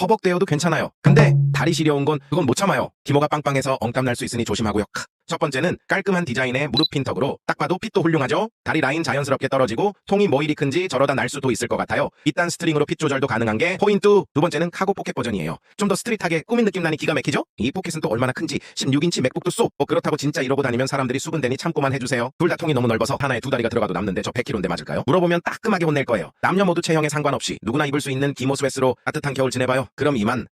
허벅대여도 괜찮아요. 근데 다리 시려운 건 그건 못 참아요. 기모가 빵빵해서 엉땀 날 수 있으니 조심하고요. 첫 번째는 깔끔한 디자인의 무릎 핀 턱으로 딱 봐도 핏도 훌륭하죠? 다리 라인 자연스럽게 떨어지고 통이 뭐 이리 큰지 저러다 날 수도 있을 것 같아요. 이딴 스트링으로 핏 조절도 가능한 게 포인트. 두 번째는 카고 포켓 버전이에요. 좀 더 스트릿하게 꾸민 느낌 나니 기가 막히죠? 이 포켓은 또 얼마나 큰지 16인치 맥북도 쏙. 뭐 그렇다고 진짜 이러고 다니면 사람들이 수근대니 참고만 해주세요. 둘 다 통이 너무 넓어서 하나에 두 다리가 들어가도 남는데 저 100kg인데 맞을까요? 물어보면 따끔하게 혼낼 거예요. 남녀 모두 체형에 상관없이 누구나 입을 수 있는 기모 스웨스로 따뜻한 겨울 지내봐요. 그럼 이만.